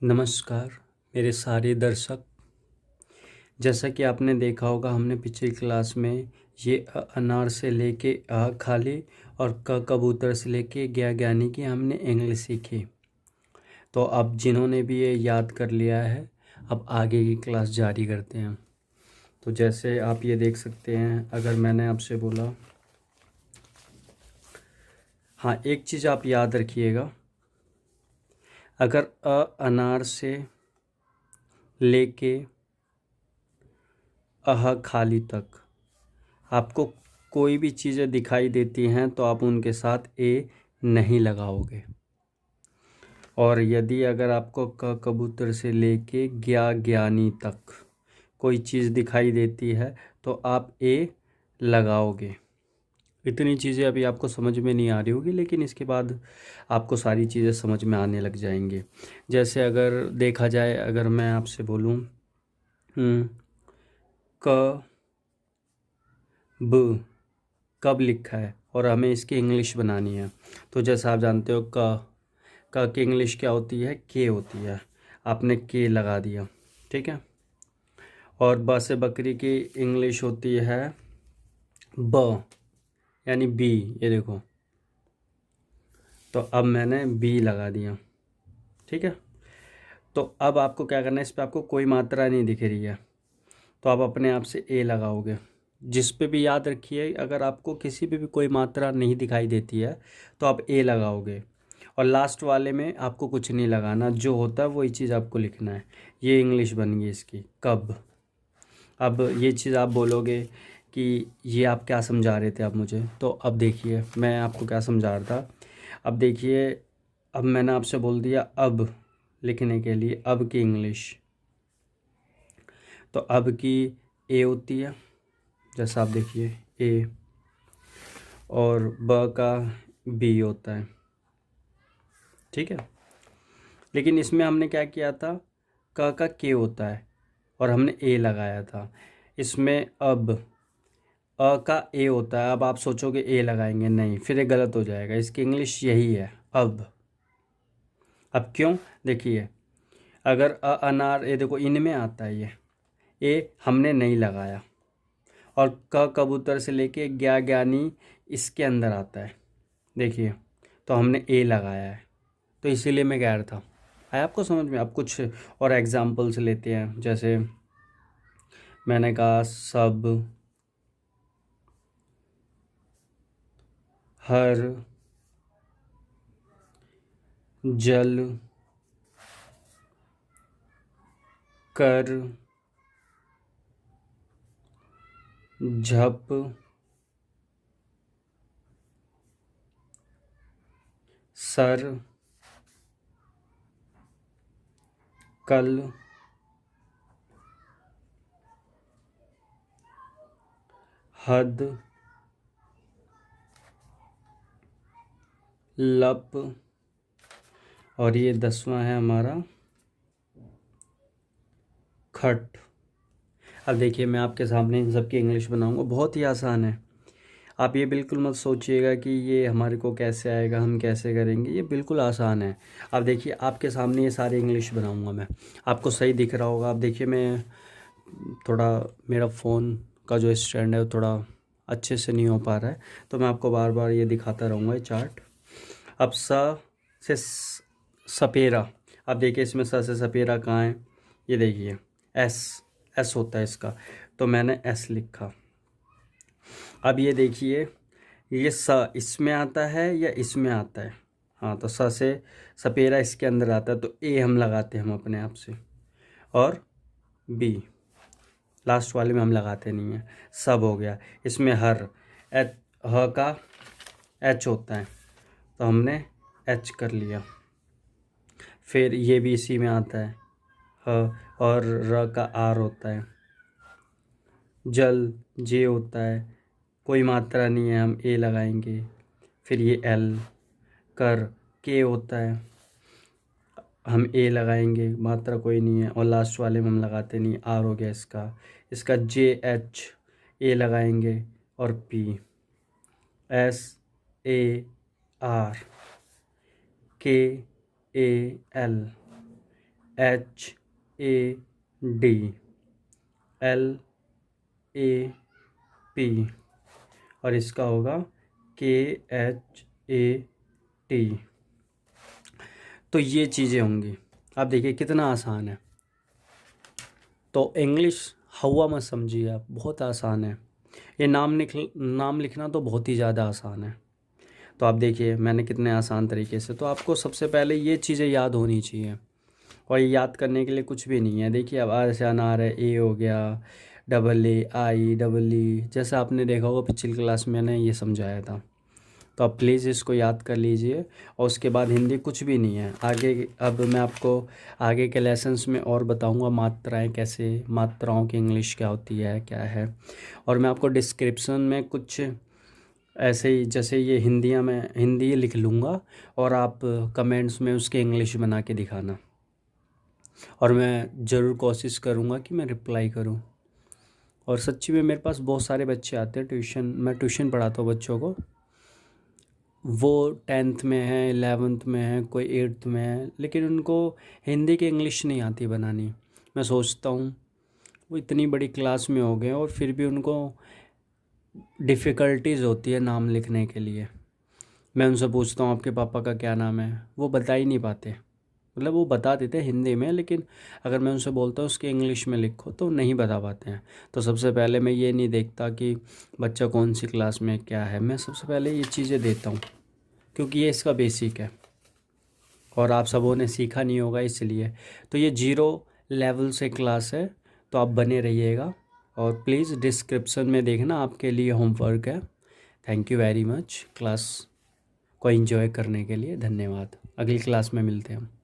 नमस्कार मेरे सारे दर्शक। जैसा कि आपने देखा होगा, हमने पिछली क्लास में ये अनार से लेके खाली और कबूतर से लेके ज्ञानी की हमने इंग्लिश सीखी। तो अब जिन्होंने भी ये याद कर लिया है, अब आगे की क्लास जारी करते हैं। तो जैसे आप ये देख सकते हैं, अगर मैंने आपसे बोला, हाँ, एक चीज़ आप याद रखिएगा, अगर अनार से लेके खाली तक आपको कोई भी चीज़ें दिखाई देती हैं तो आप उनके साथ ए नहीं लगाओगे। और यदि अगर आपको कबूतर से लेके ज्ञानी तक कोई चीज़ दिखाई देती है तो आप ए लगाओगे। इतनी चीज़ें अभी आपको समझ में नहीं आ रही होगी, लेकिन इसके बाद आपको सारी चीज़ें समझ में आने लग जाएंगी। जैसे अगर देखा जाए, अगर मैं आपसे बोलूँ क ब, कब लिखा है और हमें इसकी इंग्लिश बनानी है, तो जैसा आप जानते हो क की इंग्लिश क्या होती है, के होती है। आपने के लगा दिया, ठीक है। और ब से बकरी की इंग्लिश होती है ब, यानी बी। ये देखो, तो अब मैंने बी लगा दिया, ठीक है। तो अब आपको क्या करना है, इस पर आपको कोई मात्रा नहीं दिख रही है तो आप अपने आप से ए लगाओगे। जिस पे भी याद रखिए, अगर आपको किसी पे भी कोई मात्रा नहीं दिखाई देती है तो आप ए लगाओगे। और लास्ट वाले में आपको कुछ नहीं लगाना, जो होता है वही चीज़ आपको लिखना है। ये इंग्लिश बन गई इसकी, कब। अब ये चीज़ आप बोलोगे कि ये आप क्या समझा रहे थे आप मुझे, तो अब देखिए मैं आपको क्या समझा रहा था। अब देखिए, अब मैंने आपसे बोल दिया अब लिखने के लिए, अब की इंग्लिश, तो अब की ए होती है, जैसा आप देखिए ए, और ब का बी होता है, ठीक है। लेकिन इसमें हमने क्या किया था, क का के होता है और हमने ए लगाया था। इसमें अब का ए होता है। अब आप सोचोगे ए लगाएंगे, नहीं, फिर ये गलत हो जाएगा। इसकी इंग्लिश यही है, अब क्यों, देखिए, अगर अनार, ये देखो इनमें आता है, ये ए हमने नहीं लगाया, और कबूतर से लेके ज्ञानी इसके अंदर आता है, देखिए, तो हमने ए लगाया है। तो इसीलिए मैं कह रहा था, आया आपको समझ में। अब कुछ और एग्जांपल्स लेते हैं। जैसे मैंने कहा सब, हर, जल, कर, झप, सर, कल, हद, लप, और ये 10वां है हमारा खट। अब देखिए, मैं आपके सामने इन सब की इंग्लिश बनाऊंगा, बहुत ही आसान है। आप ये बिल्कुल मत सोचिएगा कि ये हमारे को कैसे आएगा, हम कैसे करेंगे, ये बिल्कुल आसान है। अब देखिए, आपके सामने ये सारे इंग्लिश बनाऊंगा मैं, आपको सही दिख रहा होगा। अब देखिए, मैं थोड़ा, मेरा फ़ोन का जो स्टैंड है वो थोड़ा अच्छे से नहीं हो पा रहा है, तो मैं आपको बार बार ये दिखाता रहूँगा, ये चार्ट। अब से सपेरा, अब देखिए इसमें से सपेरा कहाँ है, ये देखिए एस, एस होता है इसका, तो मैंने एस लिखा। अब ये देखिए, ये स इसमें आता है या इसमें आता है, हाँ, तो स से सपेरा इसके अंदर आता है, तो ए हम लगाते हैं हम अपने आप से, और बी लास्ट वाले में हम लगाते नहीं हैं। सब हो गया। इसमें हर, एच, ह का एच होता है, तो हमने एच कर लिया। फिर ये भी इसी में आता है, ह, और र का आर होता है। जल, जे होता है, कोई मात्रा नहीं है, हम ए लगाएंगे। फिर ये एल, कर, के होता है, हम ए लगाएंगे, मात्रा कोई नहीं है, और लास्ट वाले में हम लगाते नहीं, आर हो गया इसका। इसका जे, एच, ए लगाएंगे, और पी, एस, ए, आर, के, ए, एल, HADLAP और इसका होगा KHAT। तो ये चीज़ें होंगी। आप देखिए कितना आसान है। तो इंग्लिश हवा मत समझिए आप, बहुत आसान है। ये नाम लिखना तो बहुत ही ज़्यादा आसान है। तो आप देखिए मैंने कितने आसान तरीके से, तो आपको सबसे पहले ये चीज़ें याद होनी चाहिए। और ये याद करने के लिए कुछ भी नहीं है। देखिए अब आर से अनार है, ए हो गया, AA, IEEE, जैसा आपने देखा होगा पिछली क्लास में मैंने ये समझाया था। तो आप प्लीज़ इसको याद कर लीजिए। और उसके बाद हिंदी कुछ भी नहीं है आगे। अब मैं आपको आगे के लेसन्स में और बताऊंगा मात्राएं कैसे, मात्राओं की इंग्लिश क्या होती है, क्या है। और मैं आपको डिस्क्रिप्शन में कुछ ऐसे ही जैसे ये हिंदी लिख लूँगा और आप कमेंट्स में उसके इंग्लिश बना के दिखाना। और मैं ज़रूर कोशिश करूँगा कि मैं रिप्लाई करूँ। और सच्ची में मेरे पास बहुत सारे बच्चे आते हैं मैं ट्यूशन पढ़ाता हूँ बच्चों को। वो 10th में है, 11th में है, कोई 8th में है, लेकिन उनको हिंदी की इंग्लिश नहीं आती बनानी। मैं सोचता हूँ वो इतनी बड़ी क्लास में हो गए और फिर भी उनको डिफ़िकल्टीज़ होती है नाम लिखने के लिए। मैं उनसे पूछता हूँ आपके पापा का क्या नाम है, वो बता ही नहीं पाते। मतलब वो बता देते हैं हिंदी में, लेकिन अगर मैं उनसे बोलता हूँ उसके इंग्लिश में लिखो तो नहीं बता पाते हैं। तो सबसे पहले मैं ये नहीं देखता कि बच्चा कौन सी क्लास में क्या है, मैं सबसे पहले ये चीज़ें देता हूँ क्योंकि ये इसका बेसिक है और आप सबों ने सीखा नहीं होगा इसलिए। तो ये 0 लेवल से क्लास है, तो आप बने रहिएगा। और प्लीज़ डिस्क्रिप्शन में देखना, आपके लिए होमवर्क है। Thank you very much class को एंजॉय करने के लिए। धन्यवाद। अगली क्लास में मिलते हैं हम।